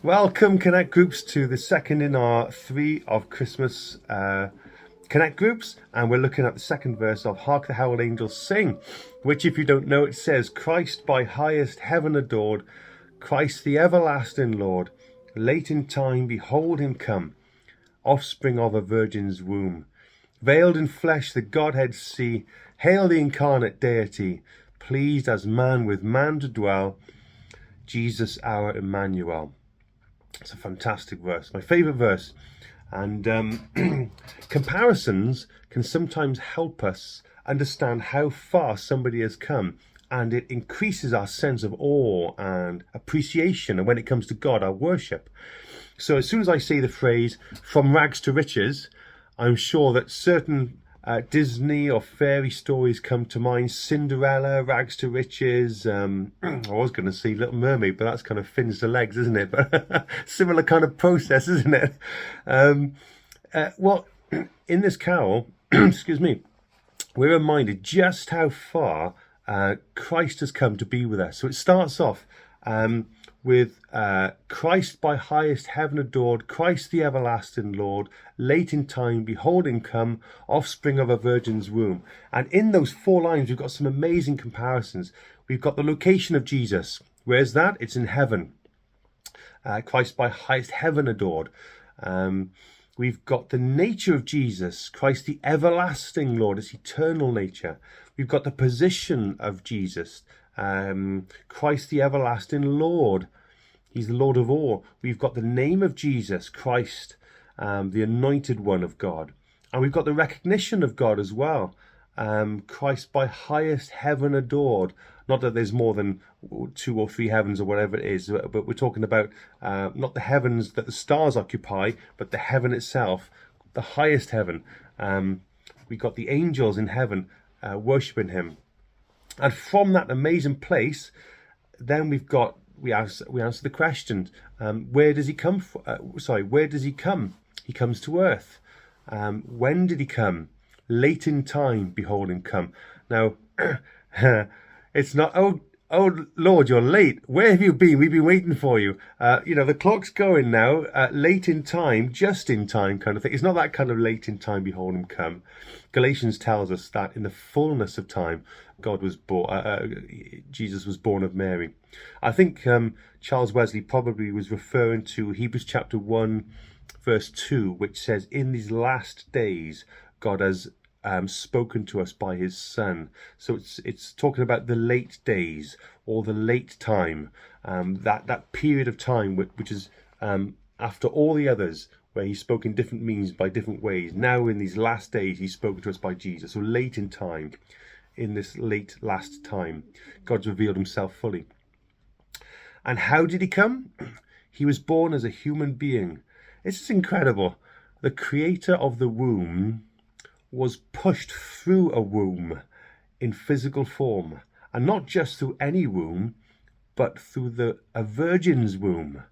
Welcome, Connect Groups, to the second in our 3 of Christmas Connect Groups, and we're looking at the second verse of Hark the Herald Angels Sing, which, if you don't know, it says, Christ by highest heaven adored, Christ the everlasting Lord, late in time behold him come, offspring of a virgin's womb. Veiled in flesh the Godhead see, hail the incarnate deity, pleased as man with man to dwell, Jesus our Emmanuel. It's a fantastic verse, my favourite verse. And comparisons can sometimes help us understand how far somebody has come, and it increases our sense of awe and appreciation. And when it comes to God, our worship. So as soon as I say the phrase "from rags to riches," I'm sure that certain Disney or fairy stories come to mind. Cinderella, rags to riches. I was going to say Little Mermaid, but that's kind of fins to legs, isn't it? But similar kind of process, isn't it? Well, in this carol, excuse me, we're reminded just how far Christ has come to be with us. So it starts off with Christ by highest heaven adored, Christ the everlasting Lord, late in time behold him come, offspring of a virgin's womb. And in those 4 lines we've got some amazing comparisons. We've got the location of Jesus. Where's that? It's in heaven. Christ by highest heaven adored. We've got the nature of Jesus, Christ the everlasting Lord, it's eternal nature. We've got the position of Jesus, Christ the everlasting Lord, he's the Lord of all. We've got the name of Jesus, Christ, the anointed one of God. And we've got the recognition of God as well, Christ by highest heaven adored. Not that there's more than 2 or 3 heavens or whatever it is, but we're talking about not the heavens that the stars occupy, but the heaven itself, the highest heaven. We've got the angels in heaven worshipping him. And from that amazing place, then we answer the question, where does he come from? Where does he come? He comes to earth. When did he come? Late in time, behold him come. Now, it's not, oh Lord, you're late. Where have you been? We've been waiting for you. The clock's going now. Late in time, just in time kind of thing. It's not that kind of late in time, behold him come. Galatians tells us that in the fullness of time, God was born. Jesus was born of Mary. I think Charles Wesley probably was referring to Hebrews chapter 1, verse 2, which says, "In these last days, God has spoken to us by his Son." So it's talking about the late days or the late time, that period of time which is after all the others, where he spoke in different means by different ways. Now in these last days he's spoken to us by Jesus. So late in time, in this late last time, God's revealed himself fully. And how did he come? He was born as a human being. It's just incredible. The creator of the womb was pushed through a womb in physical form, and not just through any womb, but through a virgin's womb.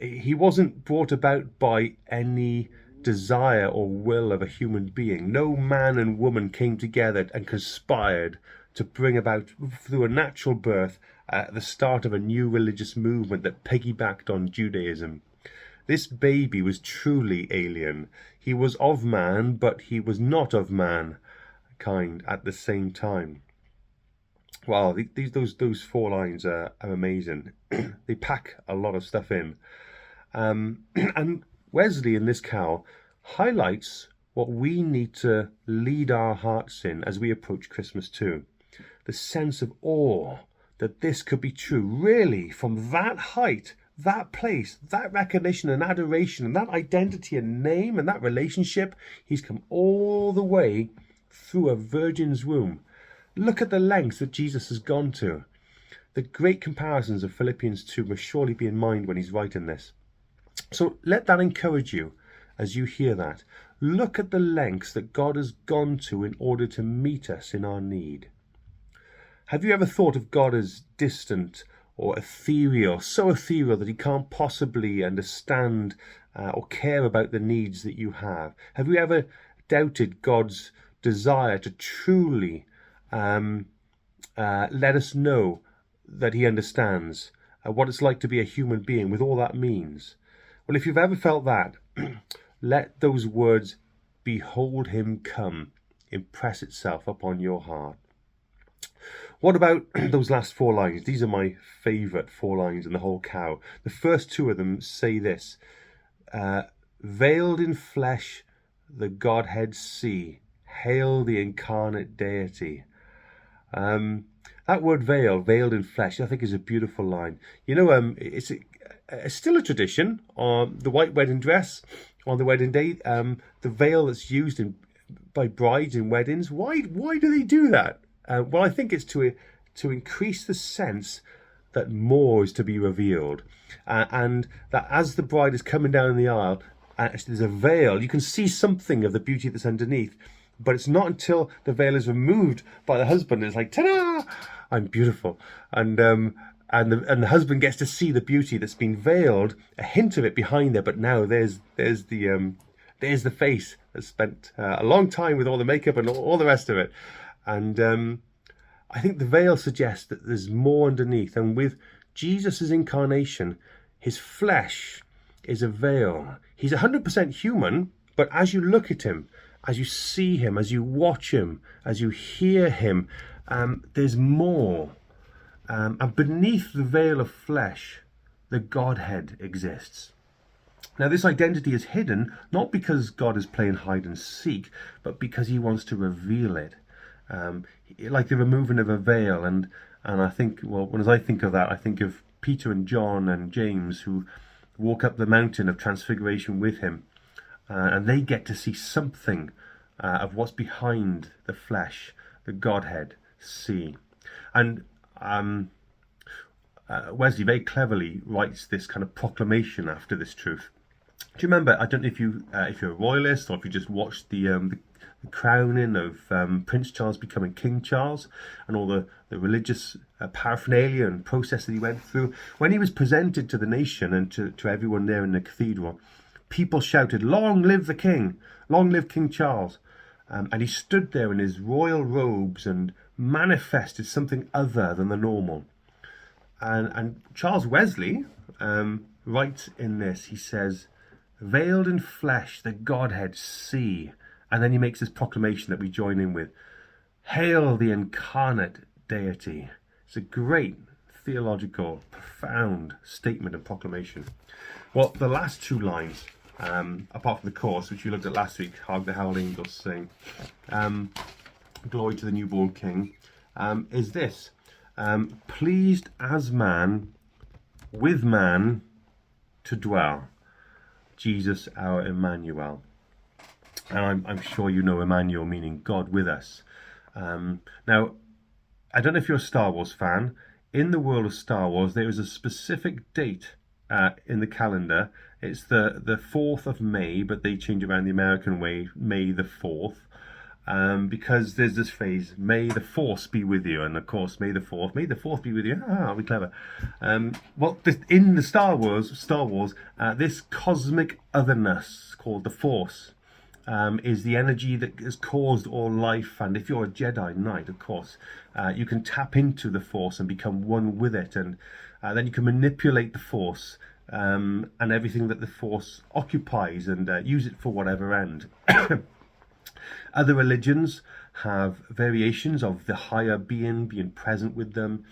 He wasn't brought about by any desire or will of a human being. No man and woman came together and conspired to bring about, through a natural birth, the start of a new religious movement that piggybacked on Judaism. This baby was truly alien. He was of man, but he was not of mankind at the same time. Wow, those 4 lines are amazing. They pack a lot of stuff in. And Wesley in this carol highlights what we need to lead our hearts in as we approach Christmas too. The sense of awe that this could be true, really, from that height, that place, that recognition and adoration and that identity and name and that relationship. He's come all the way through a virgin's womb. Look at the lengths that Jesus has gone to. The great comparisons of Philippians 2 must surely be in mind when he's writing this. So let that encourage you as you hear that. Look at the lengths that God has gone to in order to meet us in our need. Have you ever thought of God as distant or ethereal, so ethereal that he can't possibly understand or care about the needs that you have? Have you ever doubted God's desire to truly let us know that he understands what it's like to be a human being with all that means. Well, if you've ever felt that, let those words, "Behold him come," impress itself upon your heart. What about those last 4 lines? These are my favourite 4 lines in the whole cow. The first 2 of them say this: veiled in flesh, the Godhead see. Hail the incarnate deity. That word veil, veiled in flesh, I think is a beautiful line. You know, it's still a tradition. The white wedding dress on the wedding day, the veil that's used by brides in weddings. Why do they do that? Well, I think it's to increase the sense that more is to be revealed, and that as the bride is coming down the aisle, there's a veil. You can see something of the beauty that's underneath, but it's not until the veil is removed by the husband, it's like, ta-da! I'm beautiful, and the husband gets to see the beauty that's been veiled, a hint of it behind there, but now there's the face that's spent a long time with all the makeup and all the rest of it. And I think the veil suggests that there's more underneath. And with Jesus' incarnation, his flesh is a veil. He's 100% human, but as you look at him, as you see him, as you watch him, as you hear him, there's more. And beneath the veil of flesh, the Godhead exists. Now, this identity is hidden, not because God is playing hide and seek, but because he wants to reveal it. Like the removing of a veil. And I think, well, as I think of that, I think of Peter and John and James, who walk up the mountain of transfiguration with him. And they get to see something of what's behind the flesh, the Godhead see. And Wesley very cleverly writes this kind of proclamation after this truth. Do you remember? I don't know if you're a royalist or if you just watched the crowning of Prince Charles becoming King Charles and all the religious paraphernalia and process that he went through. When he was presented to the nation and to everyone there in the cathedral, people shouted, "Long live the king! Long live King Charles!" And he stood there in his royal robes and manifested something other than the normal. And Charles Wesley writes in this, he says, "Veiled in flesh, the Godhead see." And then he makes this proclamation that we join in with, "Hail the incarnate deity." It's a great theological, profound statement and proclamation. Well, the last 2 lines, apart from the chorus, which we looked at last week, "Hark the herald angels sing," "Glory to the newborn King," is this: pleased as man, with man to dwell, Jesus our Emmanuel. And I'm sure you know Emmanuel meaning God with us. Now, I don't know if you're a Star Wars fan. In the world of Star Wars, there is a specific date in the calendar. It's the 4th of May, but they change around the American way, May the 4th. Because there's this phrase, "May the Force be with you," and of course, May the 4th be with you. Ah, we're clever. Well, in the Star Wars, this cosmic otherness called the Force is the energy that has caused all life. And if you're a Jedi Knight, of course, you can tap into the Force and become one with it, and then you can manipulate the Force and everything that the Force occupies and use it for whatever end. Other religions have variations of the higher being present with them.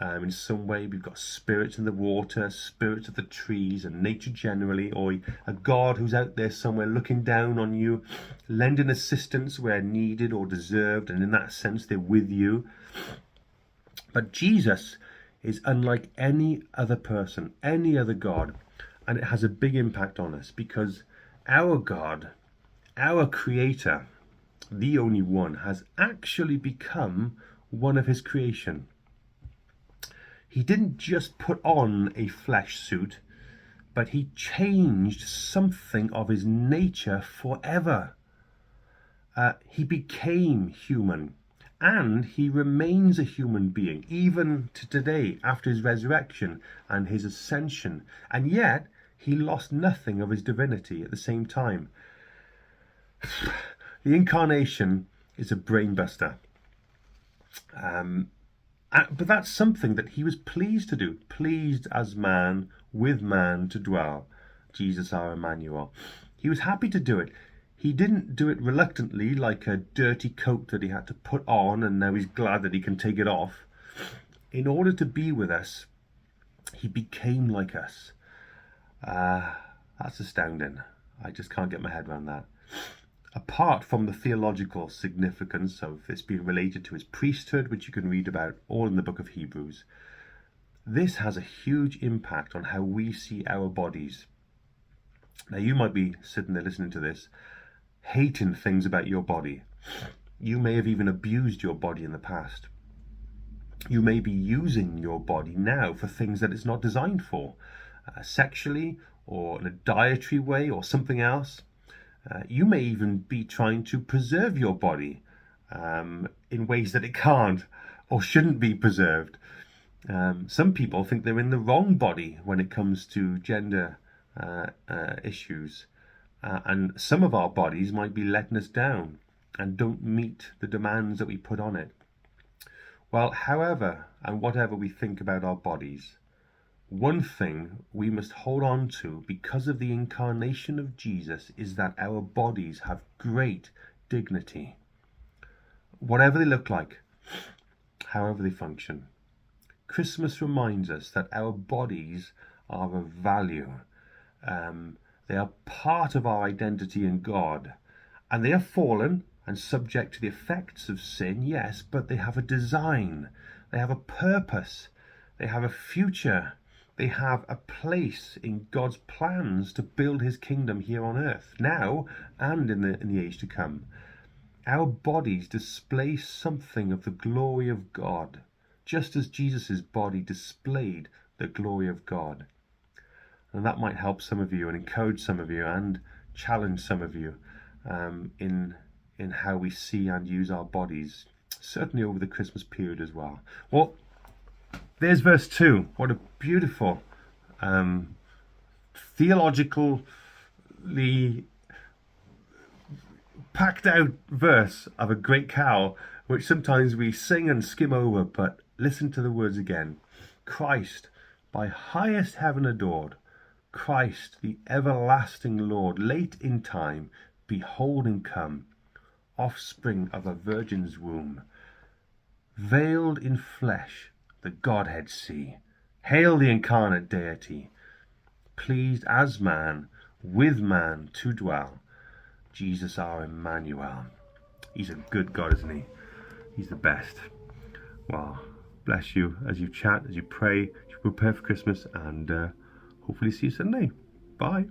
In some way, we've got spirits in the water, spirits of the trees and nature generally, or a God who's out there somewhere looking down on you, lending assistance where needed or deserved, and in that sense, they're with you. But Jesus is unlike any other person, any other God, and it has a big impact on us because our God, our Creator, the only one, has actually become one of his creation. He didn't just put on a flesh suit, but he changed something of his nature forever. He became human, and he remains a human being, even to today, after his resurrection and his ascension. And yet, he lost nothing of his divinity at the same time. The incarnation is a brainbuster. But that's something that he was pleased to do, pleased as man, with man to dwell. Jesus our Emmanuel. He was happy to do it. He didn't do it reluctantly, like a dirty coat that he had to put on and now he's glad that he can take it off. In order to be with us, he became like us. That's astounding. I just can't get my head around that. Apart from the theological significance of this being related to his priesthood, which you can read about all in the book of Hebrews, this has a huge impact on how we see our bodies. Now, you might be sitting there listening to this, hating things about your body. You may have even abused your body in the past. You may be using your body now for things that it's not designed for, sexually or in a dietary way or something else. You may even be trying to preserve your body in ways that it can't or shouldn't be preserved. Some people think they're in the wrong body when it comes to gender issues. And some of our bodies might be letting us down and don't meet the demands that we put on it. Well, however and whatever we think about our bodies, one thing we must hold on to because of the incarnation of Jesus is that our bodies have great dignity. Whatever they look like, however they function. Christmas reminds us that our bodies are of value. They are part of our identity in God. And they are fallen and subject to the effects of sin, yes, but they have a design. They have a purpose. They have a future. They have a place in God's plans to build his kingdom here on earth, now and in the age to come. Our bodies display something of the glory of God, just as Jesus' body displayed the glory of God. And that might help some of you and encourage some of you and challenge some of you in how we see and use our bodies, certainly over the Christmas period as well. Well, there's verse 2. What a beautiful, theologically packed out verse of a great carol, which sometimes we sing and skim over, but listen to the words again. Christ, by highest heaven adored, Christ, the everlasting Lord, late in time, behold him come, offspring of a virgin's womb, veiled in flesh, the Godhead see. Hail the incarnate deity, pleased as man, with man to dwell. Jesus our Emmanuel. He's a good God, isn't he? He's the best. Well, bless you as you chat, as you pray, as you prepare for Christmas, and hopefully see you Sunday. Bye.